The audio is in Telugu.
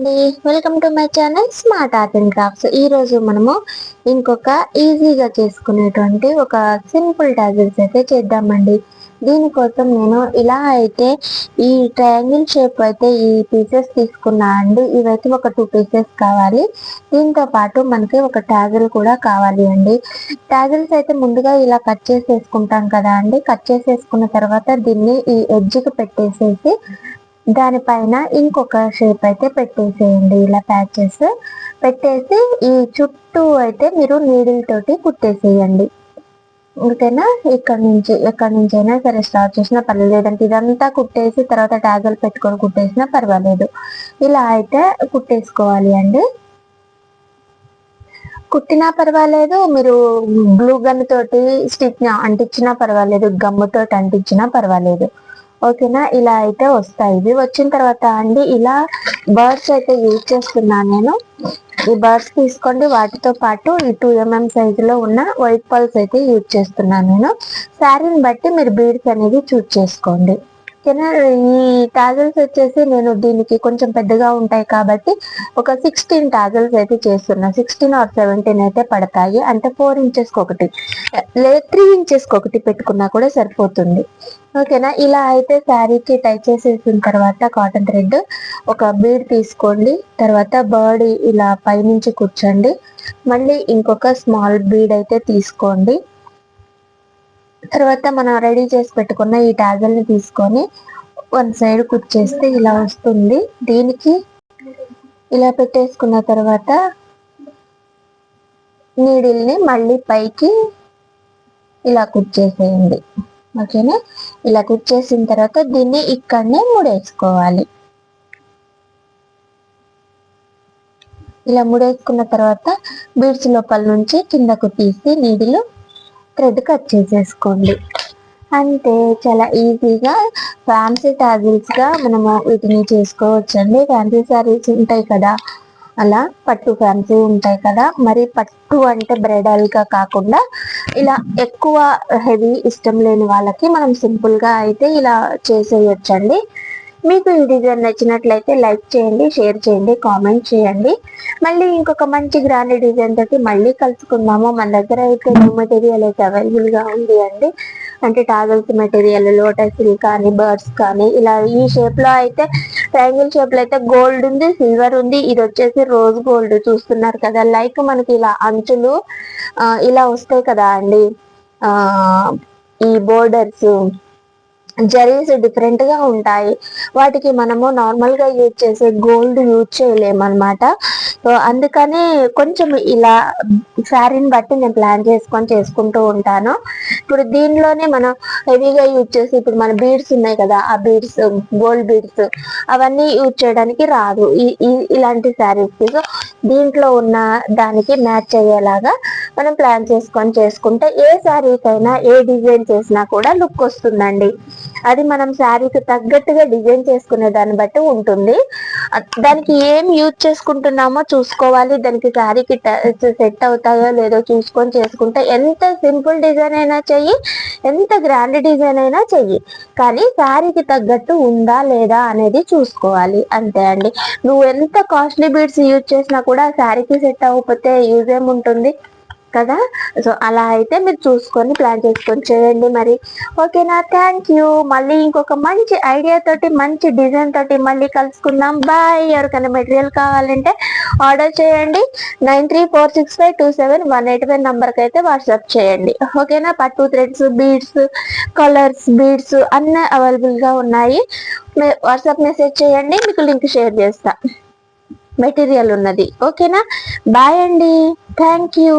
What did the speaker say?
అండి, welcome to my channel smart art and crafts. ఈ రోజు మనము ఇంకొక ఈజీగా చేసుకునేటువంటి ఒక సింపుల్ టాజిల్స్ అయితే చేద్దామండి. దీనికోసం నేను ఇలా అయితే ఈ ట్రయాంగిల్ షేప్ అయితే ఈ పీసెస్ తీసుకున్నా అండి. ఇవైతే ఒక 2 పీసెస్ కావాలి. దీంతో పాటు మనకి ఒక టాజిల్ కూడా కావాలి అండి. టాజిల్స్ అయితే ముందుగా ఇలా కట్ చేసేసుకుంటాం కదా అండి. కట్ చేసేసుకున్న తర్వాత దీన్ని ఈ ఎడ్జ్కి పెట్టేసేసి దానిపైన ఇంకొక షేప్ అయితే పెట్టేసేయండి. ఇలా ప్యాచెస్ పెట్టేసి ఈ చుట్టూ అయితే మీరు నీడిల్ తోటి కుట్టేసేయండి. ఓకేనా? ఎక్కడి నుంచి అయినా సరే స్టార్ట్ చేసినా పర్లేదు, లేదంటే ఇదంతా కుట్టేసి తర్వాత ట్యాగులు పెట్టుకొని కుట్టేసినా పర్వాలేదు. ఇలా అయితే కుట్టేసుకోవాలి అండి. కుట్టినా పర్వాలేదు, మీరు గ్లూ గన్ తోటి స్టిచ్ అంటించినా పర్వాలేదు, గమ్ముతోటి అంటించినా పర్వాలేదు. ఓకేనా? ఇలా అయితే వస్తాయి. ఇవి వచ్చిన తర్వాత అండి ఇలా బర్డ్స్ అయితే యూజ్ చేస్తున్నాను నేను. ఈ బర్డ్స్ తీసుకోండి, వాటితో పాటు ఈ 2mm సైజులో ఉన్న వైట్ పల్స్ అయితే యూజ్ చేస్తున్నాను నేను. శారీని బట్టి మీరు బీడ్స్ అనేది చూజ్ చేసుకోండి. ఓకేనా? ఈ టాజల్స్ వచ్చేసి నేను దీనికి కొంచెం పెద్దగా ఉంటాయి కాబట్టి ఒక 16 టాజల్స్ అయితే చేస్తున్నా. 16 or 17 అయితే పడతాయి. అంటే 4 ఇంచెస్కి ఒకటి, లేదా 3 ఇంచెస్కి ఒకటి పెట్టుకున్నా కూడా సరిపోతుంది. ఓకేనా? ఇలా అయితే శారీకి టై చేసేసిన తర్వాత కాటన్ థ్రెడ్ ఒక బీడ్ తీసుకోండి. తర్వాత బర్డ్ ఇలా పైనుంచి కూర్చోండి. మళ్ళీ ఇంకొక స్మాల్ బీడ్ అయితే తీసుకోండి. తర్వాత మనం రెడీ చేసి పెట్టుకున్న ఈ టాజల్ని తీసుకొని వన్ సైడ్ కుచ్చేస్తే ఇలా వస్తుంది. దీనికి ఇలా పెట్టేసుకున్న తర్వాత నీడిల్ని మళ్ళీ పైకి ఇలా కుచ్చేసేయండి. ఓకేనా? ఇలా కుచ్చేసిన తర్వాత దీన్ని ఇక్కడనే ముడేసుకోవాలి. ఇలా ముడేసుకున్న తర్వాత బీడ్స్ లోపల నుంచి కిందకు తీసి నీడిలు థ్రెడ్ కట్ చేసేసుకోండి. అంటే చాలా ఈజీగా ఫ్యాన్సీ టాజిల్స్గా మనము వీటిని చేసుకోవచ్చండి. ఫ్యాన్సీ శారీస్ ఉంటాయి కదా, అలా పట్టు ఫ్యాన్సీ ఉంటాయి కదా, మరి పట్టు అంటే బ్రైడల్గా కాకుండా ఇలా ఎక్కువ హెవీ ఇష్టం లేని వాళ్ళకి మనం సింపుల్గా అయితే ఇలా చేసేయచ్చండి. మీకు ఈ డిజైన్ నచ్చినట్లయితే లైక్ చేయండి, షేర్ చేయండి, కామెంట్ చేయండి. మళ్ళీ ఇంకొక మంచి గ్రాండ్ డిజైన్ తోటి మళ్ళీ కలుసుకుందాము. మన దగ్గర అయితే న్యూ మెటీరియల్ అయితే అవైలబుల్గా ఉంది అండి. అంటే టాజల్స్ మెటీరియల్, లోటస్ కానీ, బర్డ్స్ కానీ, ఇలా ఈ షేప్లో అయితే ట్రయాంగిల్ షేప్లో అయితే గోల్డ్ ఉంది, సిల్వర్ ఉంది. ఇది వచ్చేసి రోజ్ గోల్డ్ చూస్తున్నారు కదా. లైక్ మనకి ఇలా అంచులు ఇలా వస్తాయి కదా అండి, ఈ బోర్డర్స్ జరీస్ డిఫరెంట్ గా ఉంటాయి. వాటికి మనము నార్మల్ గా యూజ్ చేసే గోల్డ్ యూజ్ చేయలేము అనమాట. సో అందుకని కొంచెం ఇలా శారీని బట్టి నేను ప్లాన్ చేసుకుంటూ ఉంటాను. ఇప్పుడు దీనిలోనే మనం హెవీగా యూజ్ చేసి, ఇప్పుడు మన బీడ్స్ ఉన్నాయి కదా, ఆ బీడ్స్ గోల్డ్ బీడ్స్ అవన్నీ యూజ్ చేయడానికి రాదు ఇలాంటి శారీస్కి. సో దీంట్లో ఉన్న దానికి మ్యాచ్ అయ్యేలాగా మనం ప్లాన్ చేసుకుంటే ఏ శారీకైనా ఏ డిజైన్ చేసినా కూడా లుక్ వస్తుందండి. అది మనం శారీకి తగ్గట్టుగా డిజైన్ చేసుకునే దాన్ని బట్టి ఉంటుంది. దానికి ఏం యూజ్ చేసుకుంటున్నామో చూసుకోవాలి. దానికి శారీకి సెట్ అవుతాయో లేదో చూసుకొని చేసుకుంటే ఎంత సింపుల్ డిజైన్ అయినా చెయ్యి, ఎంత గ్రాండ్ డిజైన్ అయినా చెయ్యి, కానీ శారీకి తగ్గట్టు ఉందా లేదా అనేది చూసుకోవాలి, అంతే అండి. నువ్వు ఎంత కాస్ట్లీ బీడ్స్ యూజ్ చేసినా కూడా శారీకి సెట్ అవ్వకపోతే యూజ్ ఏముంటుంది కదా. సో అలా అయితే మీరు చూసుకొని ప్లాన్ చేసుకొని చేయండి మరి. ఓకేనా? Thank you. మళ్ళీ ఇంకొక మంచి ఐడియా తోటి, మంచి డిజైన్ తోటి మళ్ళీ కలుసుకుందాం. బాయ్. ఎవరికైనా మెటీరియల్ కావాలంటే ఆర్డర్ చేయండి. 9346527185 నంబర్కి అయితే వాట్సాప్ చేయండి. ఓకేనా? పట్టు థ్రెడ్స్, బీడ్స్, కలర్స్, బీడ్స్ అన్నీ అవైలబుల్గా ఉన్నాయి. వాట్సాప్ మెసేజ్ చేయండి, మీకు లింక్ షేర్ చేస్తా, మెటీరియల్ ఉన్నది. ఓకేనా? బాయ్ అండి. Thank you.